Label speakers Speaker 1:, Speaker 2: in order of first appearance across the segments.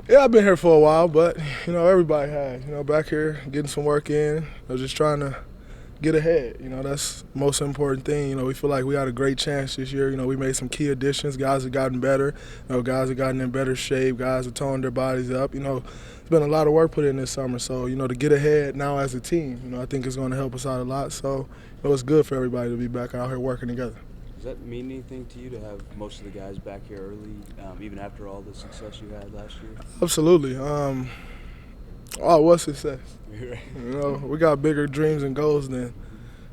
Speaker 1: Yeah, I've been here for a while, but everybody has. Back here getting some work in. Just trying to get ahead. That's the most important thing. We feel like we had a great chance this year. We made some key additions. Guys have gotten better. Guys have gotten in better shape. Guys have toned their bodies up. It's been a lot of work put in this summer. So, to get ahead now as a team, I think it's going to help us out a lot. So, it's good for everybody to be back out here working together.
Speaker 2: Does that mean anything to you to have most of the guys back here early, even after all the success you had last year?
Speaker 1: Absolutely. What success? We got bigger dreams and goals than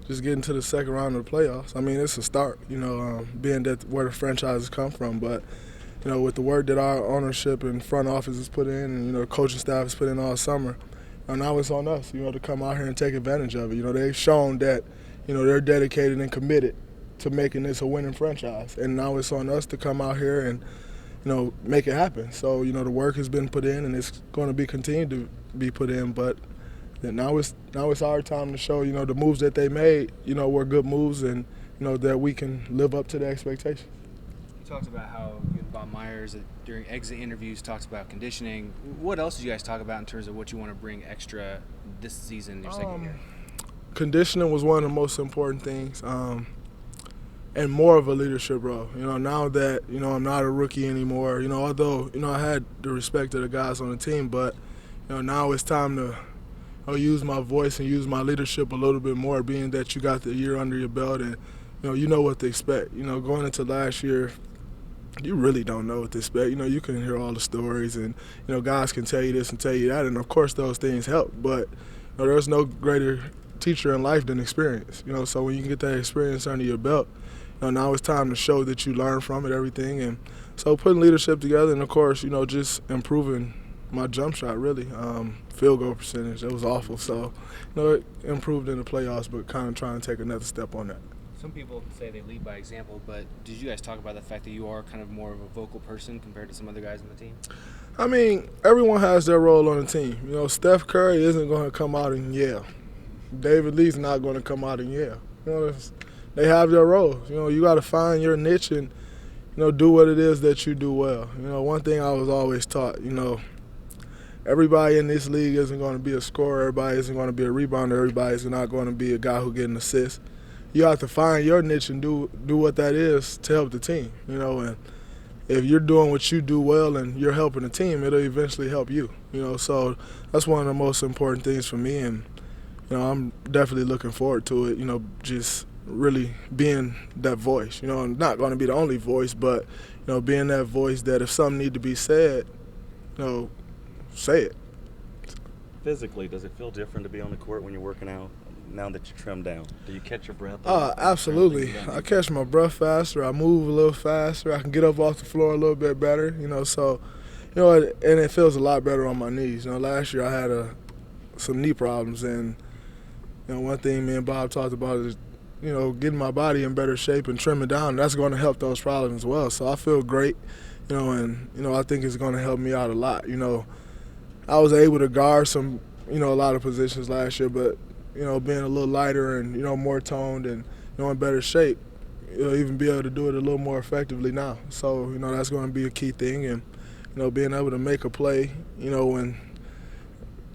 Speaker 1: just getting to the second round of the playoffs. I mean, it's a start, being that where the franchises come from. But, with the work that our ownership and front office has put in and, the coaching staff has put in all summer, now it's on us, to come out here and take advantage of it. They've shown that, they're dedicated and committed to making this a winning franchise. And now it's on us to come out here and, make it happen. So, the work has been put in and it's going to be continued to be put in. But now it's our time to show, the moves that they made, were good moves and, that we can live up to the expectations.
Speaker 3: You talked about how you and Bob Myers during exit interviews talks about conditioning. What else did you guys talk about in terms of what you want to bring extra this season in your second year?
Speaker 1: Conditioning was one of the most important things. And more of a leadership role. Now that, I'm not a rookie anymore, although, I had the respect of the guys on the team, but, now it's time to use my voice and use my leadership a little bit more, being that you got the year under your belt and, you know what to expect. Going into last year, you really don't know what to expect. You can hear all the stories and, guys can tell you this and tell you that, and of course those things help, but there's no greater teacher in life than experience. So when you can get that experience under your belt, now it's time to show that you learn from it, everything. And so putting leadership together and, of course, just improving my jump shot, really. Field goal percentage, that was awful. So, it improved in the playoffs, but kind of trying to take another step on that.
Speaker 3: Some people say they lead by example, but did you guys talk about the fact that you are kind of more of a vocal person compared to some other guys on the team?
Speaker 1: I mean, everyone has their role on the team. Steph Curry isn't going to come out and yell. David Lee's not going to come out and yell. They have their roles. You got to find your niche and, do what it is that you do well. One thing I was always taught, everybody in this league isn't going to be a scorer. Everybody isn't going to be a rebounder. Everybody's not going to be a guy who gets an assist. You have to find your niche and do what that is to help the team. And if you're doing what you do well and you're helping the team, it'll eventually help you. So that's one of the most important things for me. And, I'm definitely looking forward to it, just really being that voice. I'm not going to be the only voice, but, being that voice that if something needs to be said, say it.
Speaker 4: Physically, does it feel different to be on the court when you're working out now that you're trimmed down? Do you catch your breath?
Speaker 1: Absolutely. I catch my breath faster. I move a little faster. I can get up off the floor a little bit better, so, and it feels a lot better on my knees. Last year I had some knee problems, and, one thing me and Bob talked about is, getting my body in better shape and trimming down. That's going to help those problems as well. So I feel great, and, I think it's going to help me out a lot. I was able to guard some, a lot of positions last year, but, being a little lighter and, more toned and, in better shape, even be able to do it a little more effectively now. So, that's going to be a key thing. And, being able to make a play, when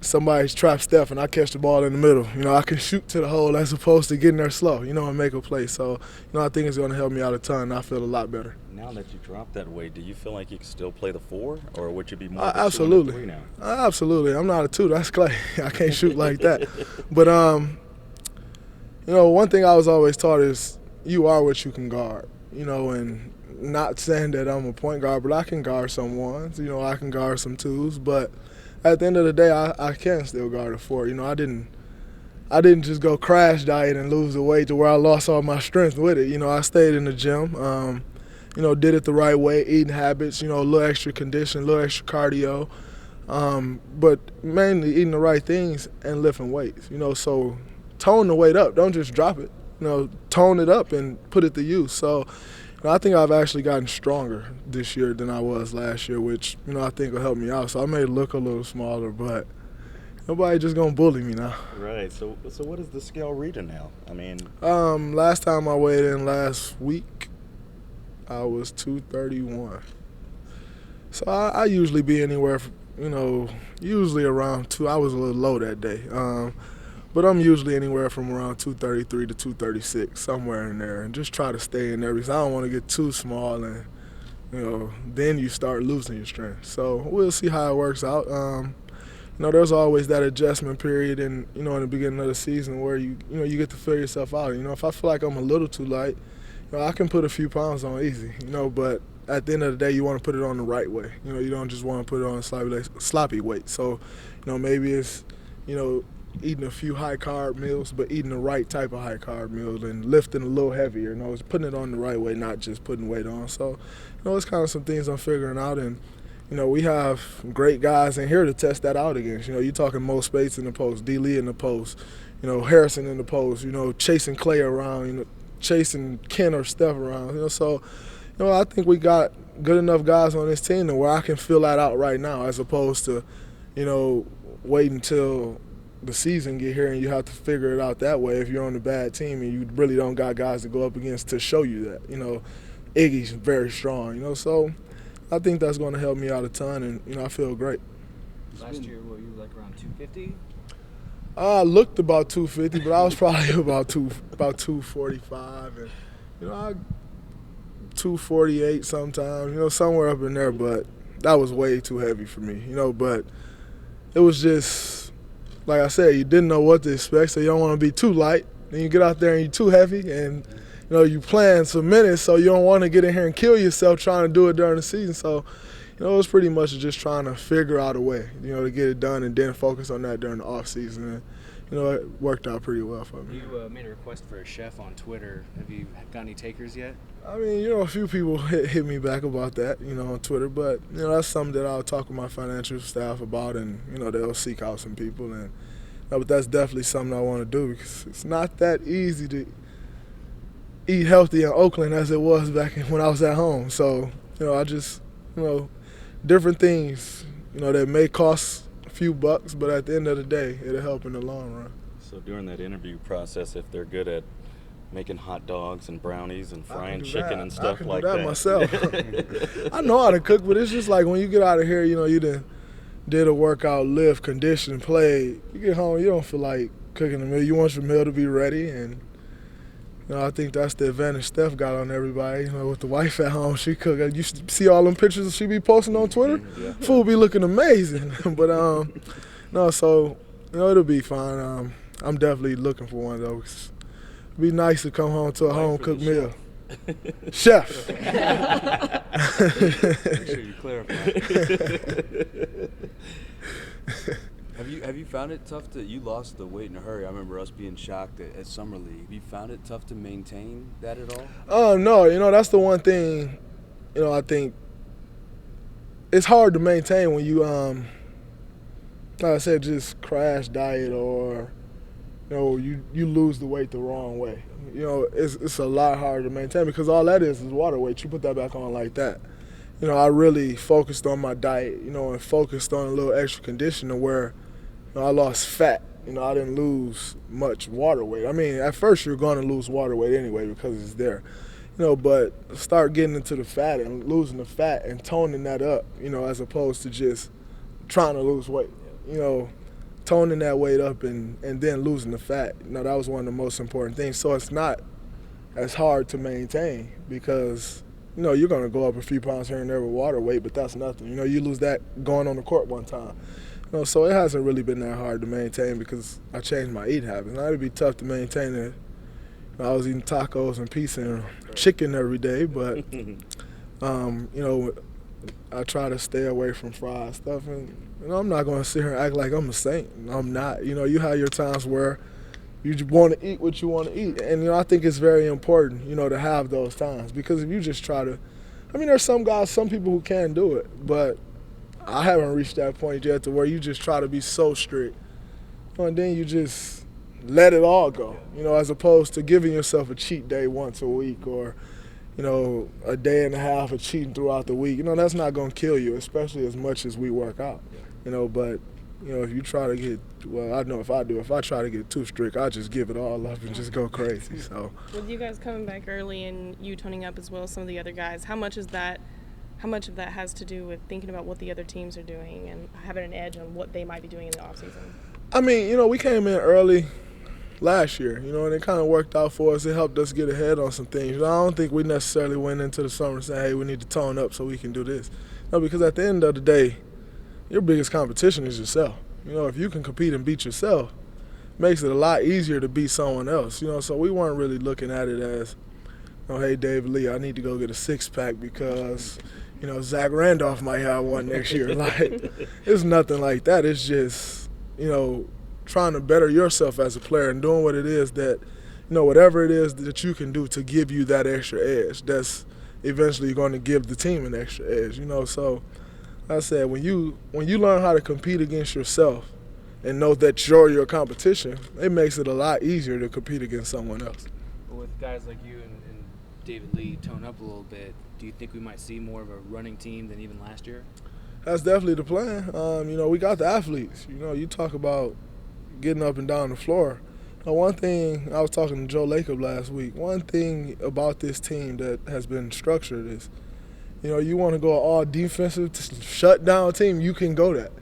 Speaker 1: somebody's trapped Steph and I catch the ball in the middle, I can shoot to the hole as opposed to getting there slow, and make a play. So, I think it's going to help me out a ton, and I feel a lot better.
Speaker 4: Now that you dropped that weight, do you feel like you can still play the 4, or would you be more
Speaker 1: absolutely.
Speaker 4: 2 and 3 now?
Speaker 1: Absolutely. I'm not a 2. That's clay. I can't shoot like that. But, one thing I was always taught is you are what you can guard, and not saying that I'm a point guard, but I can guard some ones. I can guard some 2s, but at the end of the day, I can still guard a 4. I didn't just go crash diet and lose the weight to where I lost all my strength with it. I stayed in the gym, did it the right way, eating habits, a little extra condition, a little extra cardio, but mainly eating the right things and lifting weights. So tone the weight up. Don't just drop it. Tone it up and put it to use. So I think I've actually gotten stronger this year than I was last year, which, I think will help me out. So I may look a little smaller, but nobody just going to bully me now.
Speaker 4: Right. So what is the scale reading now? I mean,
Speaker 1: last time I weighed in last week, I was 231. So I usually be anywhere, usually around 2. I was a little low that day. But I'm usually anywhere from around 233 to 236, somewhere in there, and just try to stay in there because I don't want to get too small and, then you start losing your strength. So we'll see how it works out. There's always that adjustment period in the beginning of the season where you get to figure yourself out. If I feel like I'm a little too light, I can put a few pounds on easy, but at the end of the day, you want to put it on the right way. You don't just want to put it on sloppy weight. So, maybe it's, eating a few high-carb meals, but eating the right type of high-carb meals and lifting a little heavier. It's putting it on the right way, not just putting weight on. So, it's kind of some things I'm figuring out. And, we have great guys in here to test that out against. You're talking Mo Spates in the post, D. Lee in the post, Harrison in the post, chasing Clay around, chasing Ken or Steph around. So, I think we got good enough guys on this team to where I can fill that out right now as opposed to, waiting until the season get here and you have to figure it out that way if you're on a bad team and you really don't got guys to go up against to show you that. Iggy's very strong, so I think that's going to help me out a ton, and I feel great.
Speaker 3: Last year, were you like around 250?
Speaker 1: I looked about 250, but I was probably about 245, and I 248 sometimes, somewhere up in there, but that was way too heavy for me, but it was just, like I said, you didn't know what to expect, so you don't want to be too light. Then you get out there and you're too heavy, and you playing some minutes, so you don't want to get in here and kill yourself trying to do it during the season. So, it was pretty much just trying to figure out a way, to get it done and then focus on that during the offseason. And, it worked out pretty well for me.
Speaker 3: You made a request for a chef on Twitter. Have you got any takers yet?
Speaker 1: I mean, a few people hit me back about that, on Twitter. But, that's something that I'll talk with my financial staff about, and, they'll seek out some people. And but that's definitely something I want to do because it's not that easy to eat healthy in Oakland as it was back when I was at home. So, I just, different things, that may cost a few bucks, but at the end of the day, it'll help in the long run.
Speaker 4: So during that interview process, if they're good at making hot dogs and brownies and frying chicken and stuff like that.
Speaker 1: I can do that myself. I know how to cook, but it's just like when you get out of here, you did a workout, lift, condition, play. You get home, you don't feel like cooking a meal. You want your meal to be ready, and I think that's the advantage Steph got on everybody. With the wife at home, she cook. You see all them pictures she be posting on Twitter.
Speaker 4: Yeah.
Speaker 1: Food be looking amazing, but no, so it'll be fine. I'm definitely looking for one of those. It'd be nice to come home to a home cooked meal. Chef.
Speaker 2: Make sure you clarify. Have you found it tough you lost the weight in a hurry? I remember us being shocked at Summer League. Have you found it tough to maintain that at all?
Speaker 1: No, that's the one thing, I think it's hard to maintain when you, like I said, just crash diet or, you lose the weight the wrong way. It's a lot harder to maintain because all that is water weight. You put that back on like that. I really focused on my diet, and focused on a little extra conditioning where I lost fat. I didn't lose much water weight. I mean, at first you're going to lose water weight anyway because it's there. But start getting into the fat and losing the fat and toning that up, as opposed to just trying to lose weight. Toning that weight up and then losing the fat. That was one of the most important things. So it's not as hard to maintain because, you're going to go up a few pounds here and there with water weight, but that's nothing. You lose that going on the court one time. So it hasn't really been that hard to maintain because I changed my eating habits. Now it'd be tough to maintain it. I was eating tacos and pizza and chicken every day, but, I try to stay away from fried stuff. And, I'm not going to sit here and act like I'm a saint. I'm not. You have your times where you just want to eat what you want to eat. And, I think it's very important, to have those times. Because if you just try to – there's some people who can do it. But I haven't reached that point yet to where you just try to be so strict. And then you just let it all go, as opposed to giving yourself a cheat day once a week or, a day and a half of cheating throughout the week. That's not going to kill you, especially as much as we work out. But if you try to get, I know if I try to get too strict, I just give it all up and just go crazy. So
Speaker 5: with you guys coming back early and you toning up as well as some of the other guys, how much has that how much of that has to do with thinking about what the other teams are doing and having an edge on what they might be doing in the offseason?
Speaker 1: I mean, we came in early last year, and it kind of worked out for us. It helped us get ahead on some things. I don't think we necessarily went into the summer saying, hey, we need to tone up so we can do this. No, because at the end of the day, your biggest competition is yourself. If you can compete and beat yourself, it makes it a lot easier to beat someone else. So we weren't really looking at it as, hey, David Lee, I need to go get a six-pack because, Zach Randolph might have one next year. Like, it's nothing like that. It's just, trying to better yourself as a player and doing what it is that, whatever it is that you can do to give you that extra edge, that's eventually going to give the team an extra edge. So like I said, when you learn how to compete against yourself and know that you're your competition, it makes it a lot easier to compete against someone else.
Speaker 3: With guys like you and David Lee tone up a little bit, do you think we might see more of a running team than even last year?
Speaker 1: That's definitely the plan. We got the athletes. You talk about getting up and down the floor. Now, one thing, I was talking to Joe Lacob last week, one thing about this team that has been structured is, you want to go all defensive, shut-down team, you can go that.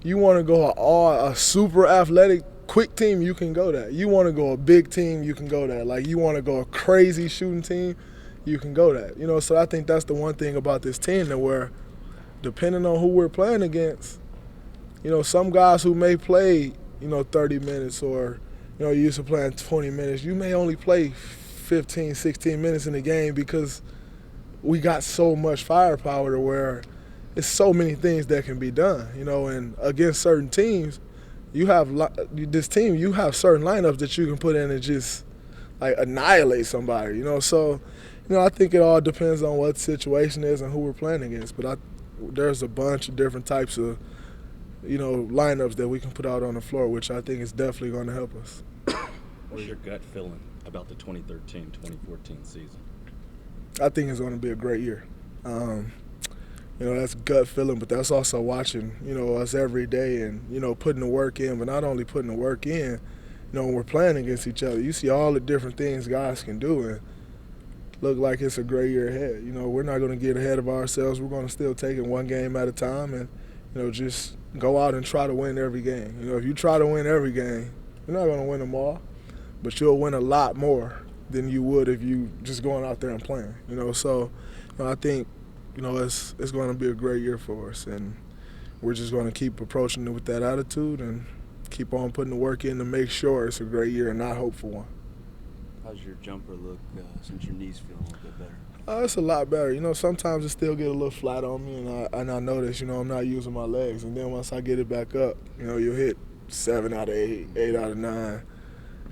Speaker 1: You want to go a super athletic, quick team, you can go that. You want to go a big team, you can go that. Like, you want to go a crazy shooting team, you can go that. So I think that's the one thing about this team that where, depending on who we're playing against, some guys who may play 30 minutes or, you're used to playing 20 minutes. You may only play 15, 16 minutes in the game because we got so much firepower to where it's so many things that can be done, and against certain teams, you have certain lineups that you can put in and just, like, annihilate somebody, So, I think it all depends on what the situation is and who we're playing against. But there's a bunch of different types of lineups that we can put out on the floor, which I think is definitely going to help us.
Speaker 4: What's your gut feeling about the 2013-2014 season?
Speaker 1: I think it's going to be a great year. That's gut feeling, but that's also watching, us every day and, putting the work in. But not only putting the work in, when we're playing against each other, you see all the different things guys can do and look like it's a great year ahead. We're not going to get ahead of ourselves. We're going to still take it one game at a time and, just go out and try to win every game. If you try to win every game, you're not going to win them all, but you'll win a lot more than you would if you just going out there and playing. So I think, it's going to be a great year for us, and we're just going to keep approaching it with that attitude and keep on putting the work in to make sure it's a great year and not hope for one.
Speaker 2: How's your jumper look since your knees feel a little bit better?
Speaker 1: It's a lot better. Sometimes it still get a little flat on me, and I notice, I'm not using my legs. And then once I get it back up, you'll hit 7 out of 8, 8 out of 9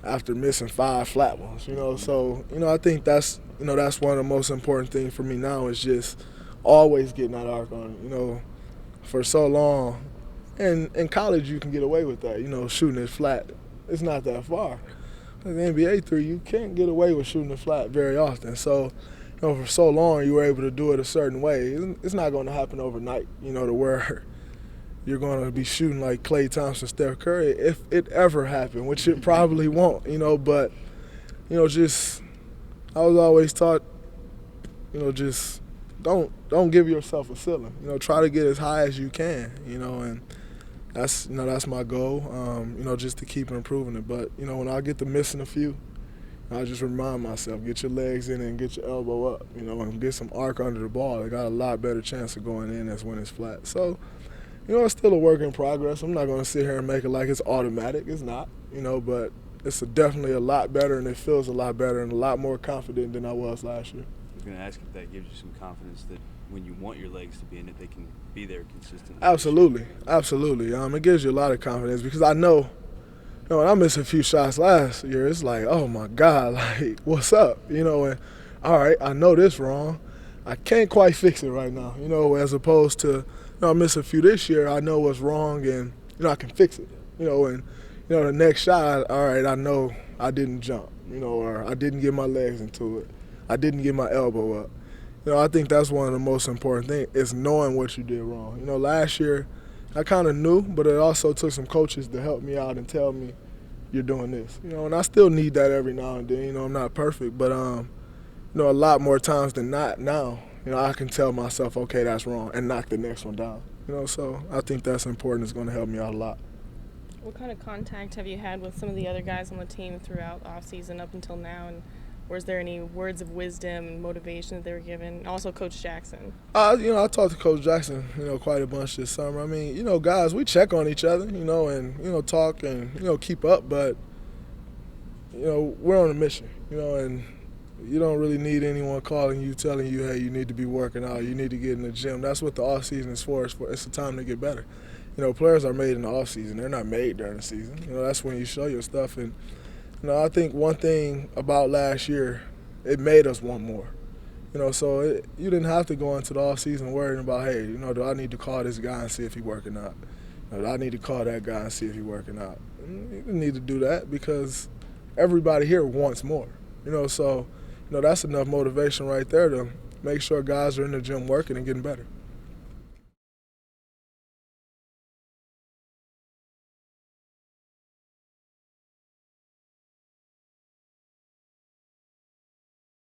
Speaker 1: after missing 5 flat ones. So, I think that's one of the most important things for me now is just always getting that arc on it. For so long, and in college you can get away with that, shooting it flat. It's not that far. In the NBA 3, you can't get away with shooting it flat very often. So, for so long you were able to do it a certain way. It's not going to happen overnight, to where you're going to be shooting like Klay Thompson, Steph Curry, if it ever happened, which it probably won't, But, just I was always taught, just don't give yourself a ceiling. Try to get as high as you can, and that's my goal, just to keep improving it. But, when I get to missing a few, I just remind myself, get your legs in and get your elbow up, and get some arc under the ball. They got a lot better chance of going in as when it's flat. So, it's still a work in progress. I'm not going to sit here and make it like it's automatic. It's not, but it's definitely a lot better, and it feels a lot better and a lot more confident than I was last year.
Speaker 2: I was going to ask if that gives you some confidence that when you want your legs to be in it, they can be there consistently.
Speaker 1: Absolutely. It gives you a lot of confidence because I know, when I missed a few shots last year, it's like, oh my God, like, what's up? And all right, I know this wrong. I can't quite fix it right now, as opposed to, I miss a few this year, I know what's wrong and, I can fix it, and, the next shot, all right, I know I didn't jump, or I didn't get my legs into it. I didn't get my elbow up. I think that's one of the most important things is knowing what you did wrong. Last year, I kind of knew, but it also took some coaches to help me out and tell me, you're doing this. And I still need that every now and then. I'm not perfect, but, a lot more times than not now, I can tell myself, okay, that's wrong, and knock the next one down. So I think that's important. It's going to help me out a lot.
Speaker 5: What kind of contact have you had with some of the other guys on the team throughout the offseason up until now, and was there any words of wisdom and motivation that they were given? And also Coach Jackson.
Speaker 1: I talked to Coach Jackson, quite a bunch this summer. I mean, guys, we check on each other, and, talk and, keep up, but, we're on a mission, and you don't really need anyone calling you, telling you, hey, you need to be working out, you need to get in the gym. That's what the off-season is for. It's the time to get better. Players are made in the off-season. They're not made during the season. That's when you show your stuff. And, I think one thing about last year, it made us want more. So you didn't have to go into the off-season worrying about, hey, do I need to call this guy and see if he's working out? Do I need to call that guy and see if he's working out? You didn't need to do that because everybody here wants more. So that's enough motivation right there to make sure guys are in the gym working and getting better.